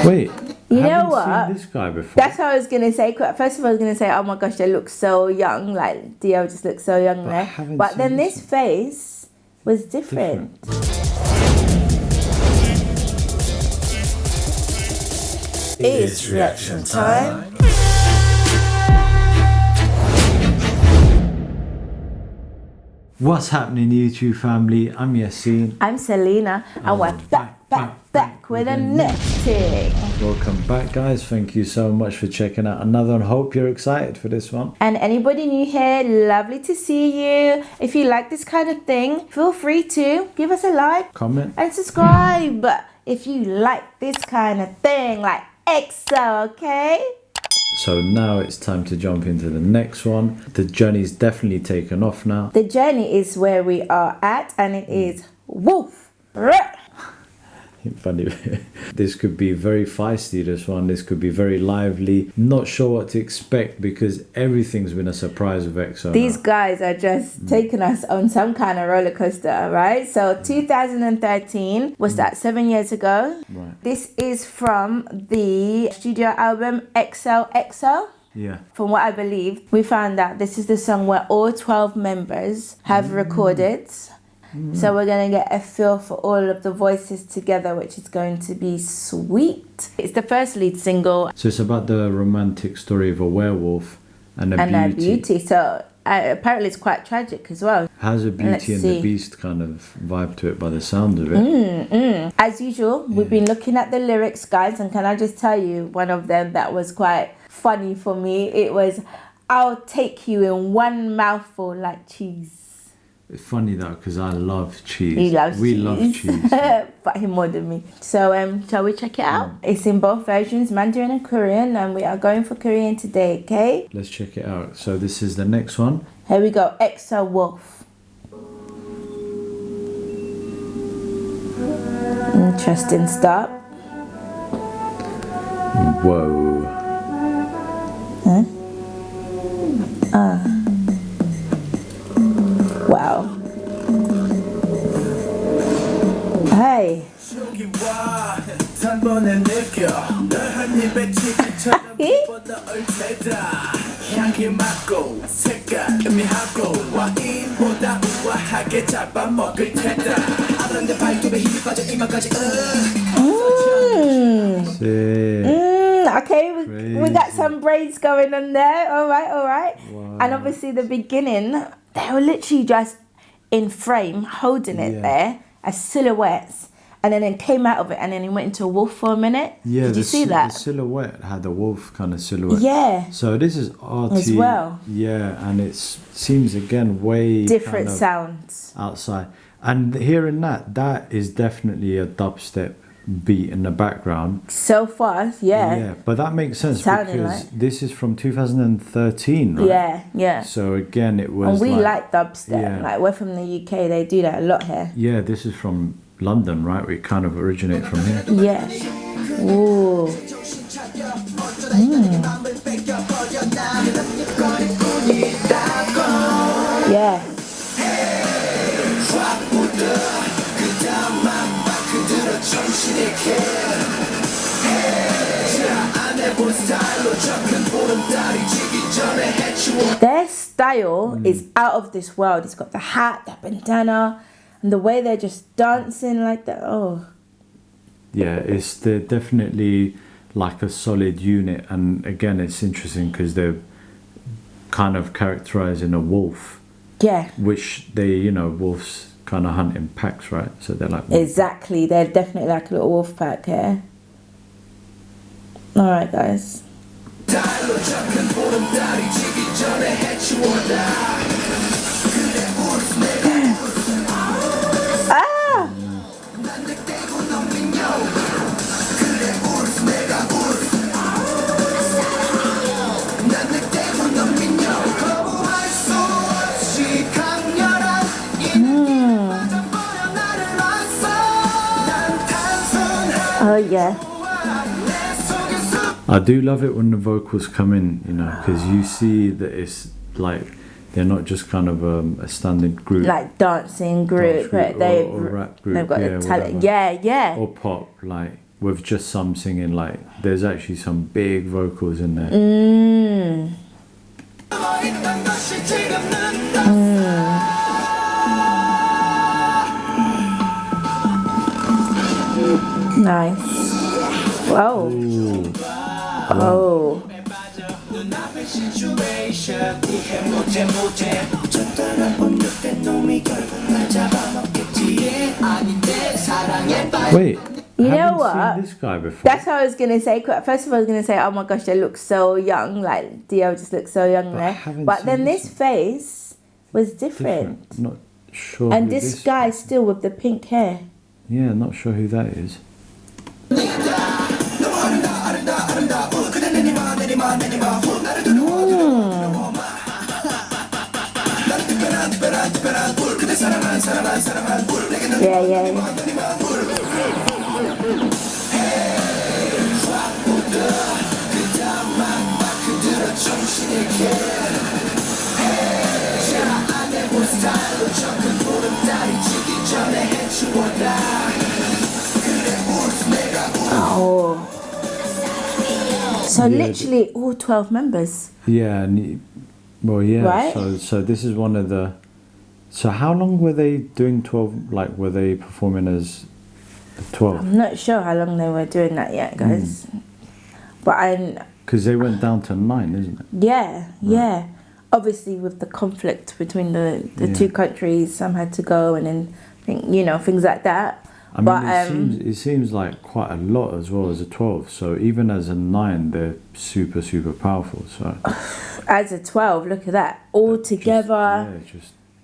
Wait, You know haven't what? seen this guy before. That's what I was gonna say. First of all, I was gonna say, oh my gosh, they look so young. Like Dio just looks so young But I there. haven't But seen then this this face was different. It's reaction time. What's happening, YouTube family? I'm Yaseen. I'm Salena, and we're back with a next thing. Welcome back, guys. Thank you so much for checking out another one. Hope you're excited for this one. And anybody new here, lovely to see you. If you like this kind of thing, feel free to give us a like, Comment and subscribe. If you like this kind of thing, like EXO, okay? So now it's time to jump into the next one. The journey's definitely taken off now. The journey is where we are at, and it is Wolf. Funny. This could be very feisty, this one. This could be very lively. Not sure what to expect because everything's been a surprise with EXO. These guys are just taking us on some kind of roller coaster, right? So 2013 was that 7 years ago. Right. This is from the studio album exo-k. Yeah. From what I believe, we found out this is the song where all 12 members have recorded. So we're going to get a feel for all of the voices together, which is going to be sweet. It's the first lead single. So it's about the romantic story of a werewolf and a beauty. So apparently it's quite tragic as well. Has a Beauty and the Beast kind of vibe to it by the sound of it. As usual, we've been looking at the lyrics, guys, and can I just tell you one of them that was quite funny for me? It was, "I'll take you in one mouthful like cheese." It's funny though because I love cheese. He loves we cheese. love cheese. But him more than me. So shall we check it out? It's in both versions, Mandarin and Korean, and we are going for Korean today, okay? Let's check it out. So this is the next one. Here we go, EXO Wolf. Interesting start. Whoa. Wow. Hey. Okay, we got some braids going on there. All right. Wow. And obviously the beginning, they were literally just in frame, holding it there as silhouettes. And then it came out of it and then it went into a wolf for a minute. Yeah, Did you see that? The silhouette had a wolf kind of silhouette. Yeah. So this is arty as well. Yeah, and it seems again way different kind of sounds outside. And hearing that is definitely a dubstep beat in the background. So far, yeah. Yeah, but that makes sense Sounding because like. This is from 2013, right? Yeah. So again, it was. And we like dubstep. Yeah. Like we're from the UK, they do that a lot here. Yeah, this is from London, right? We kind of originate from here. Yeah. Ooh. Yeah. Their style is out of this world. It's got the hat, the bandana, and the way they're just dancing like that. Oh. Yeah, they're definitely like a solid unit. And again, it's interesting because they're kind of characterizing a wolf. Yeah. Which wolves kind of hunt in packs, right? So they're like... Exactly. They're definitely like a little wolf pack here. Alright, guys. Ah! Oh yeah. I do love it when the vocals come in, because you see that it's like they're not just kind of a standing group. Like dancing group, or they've rap group. they've got yeah, a talent. whatever. Yeah. Or pop, like with just some singing. Like there's actually some big vocals in there. Nice. Whoa. Ooh. Oh. Wait. You know haven't what? Seen this guy before. That's what I was gonna say. First of all, I was gonna say, oh my gosh, they look so young. Like Dio just looks so young there. But then this face was different. Not sure. And who this guy still with the pink hair. Yeah, not sure who that is. Yeah. Oh. So literally all 12 members. Yeah, well, yeah. Right? So this is one of the. So how long were they doing 12? Like, were they performing as 12? I'm not sure how long they were doing that yet, guys. But because they went down to 9, isn't it? Yeah. Obviously, with the conflict between the two countries, some had to go, and then things like that. I mean, it seems like quite a lot as well as a 12. So even as a 9, they're super, super powerful. So as a 12, look at that, all together,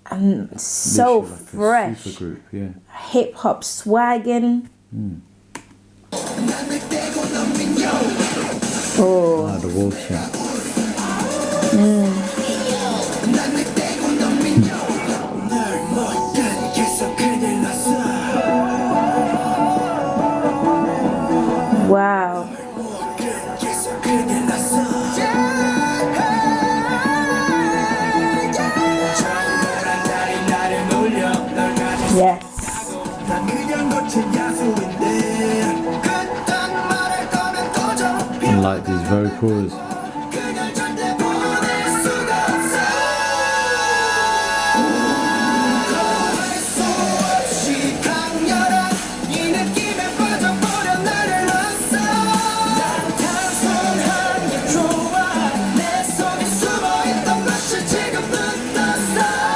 and so like fresh. A super group, yeah. Hip hop swagging. Oh, the waltz, yeah. Wow. Yes. And like these vocals.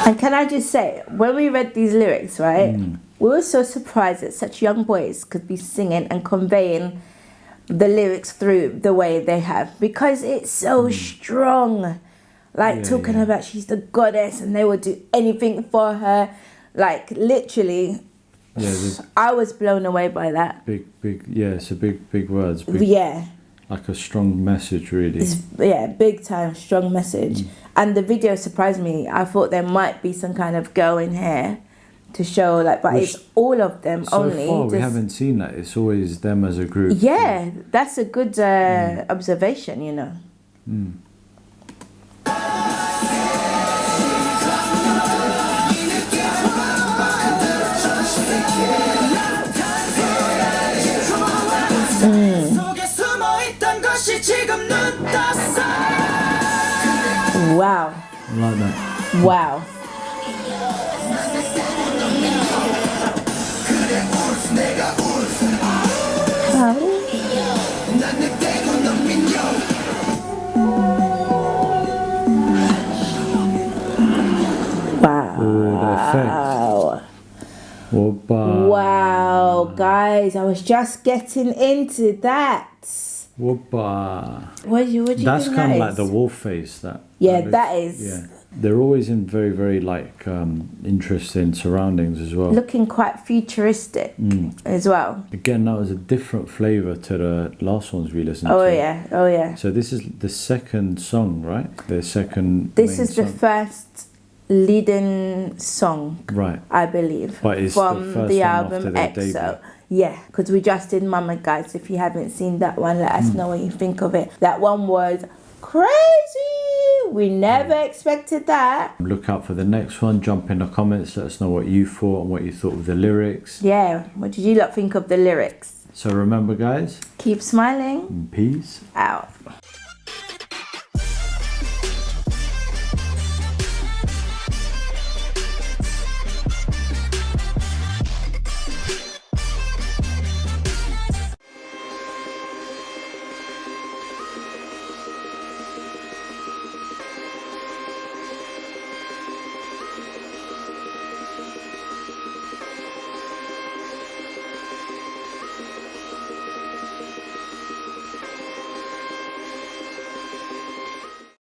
And can I just say, when we read these lyrics, right, we were so surprised that such young boys could be singing and conveying the lyrics through the way they have, because it's so strong. Like talking about she's the goddess and they would do anything for her. Like literally, I was blown away by that. Big, it's a big words. Like a strong message, really. Big time, strong message. And the video surprised me. I thought there might be some kind of girl in here to show, but it's all of them only. So far, we haven't seen that. It's always them as a group. Yeah, that's a good observation, Wow. I like that. Wow. Wow. Wow, guys, I was just getting into that. What do you That's think kind of that like is? the wolf face. That is. Yeah, they're always in very, very interesting surroundings as well. Looking quite futuristic as well. Again, that was a different flavour to the last ones we listened to. Oh yeah. So this is the second song, right? The second. This is the first leading song, right? I believe, but it's from the album EXO. Debut. Yeah, because we just did Mama, guys. If you haven't seen that one, let us know what you think of it. That one was crazy. We never expected that. Look out for the next one. Jump in the comments. Let us know what you thought and what you thought of the lyrics. Yeah, what did you lot think of the lyrics? So remember, guys, Keep smiling. peace Out.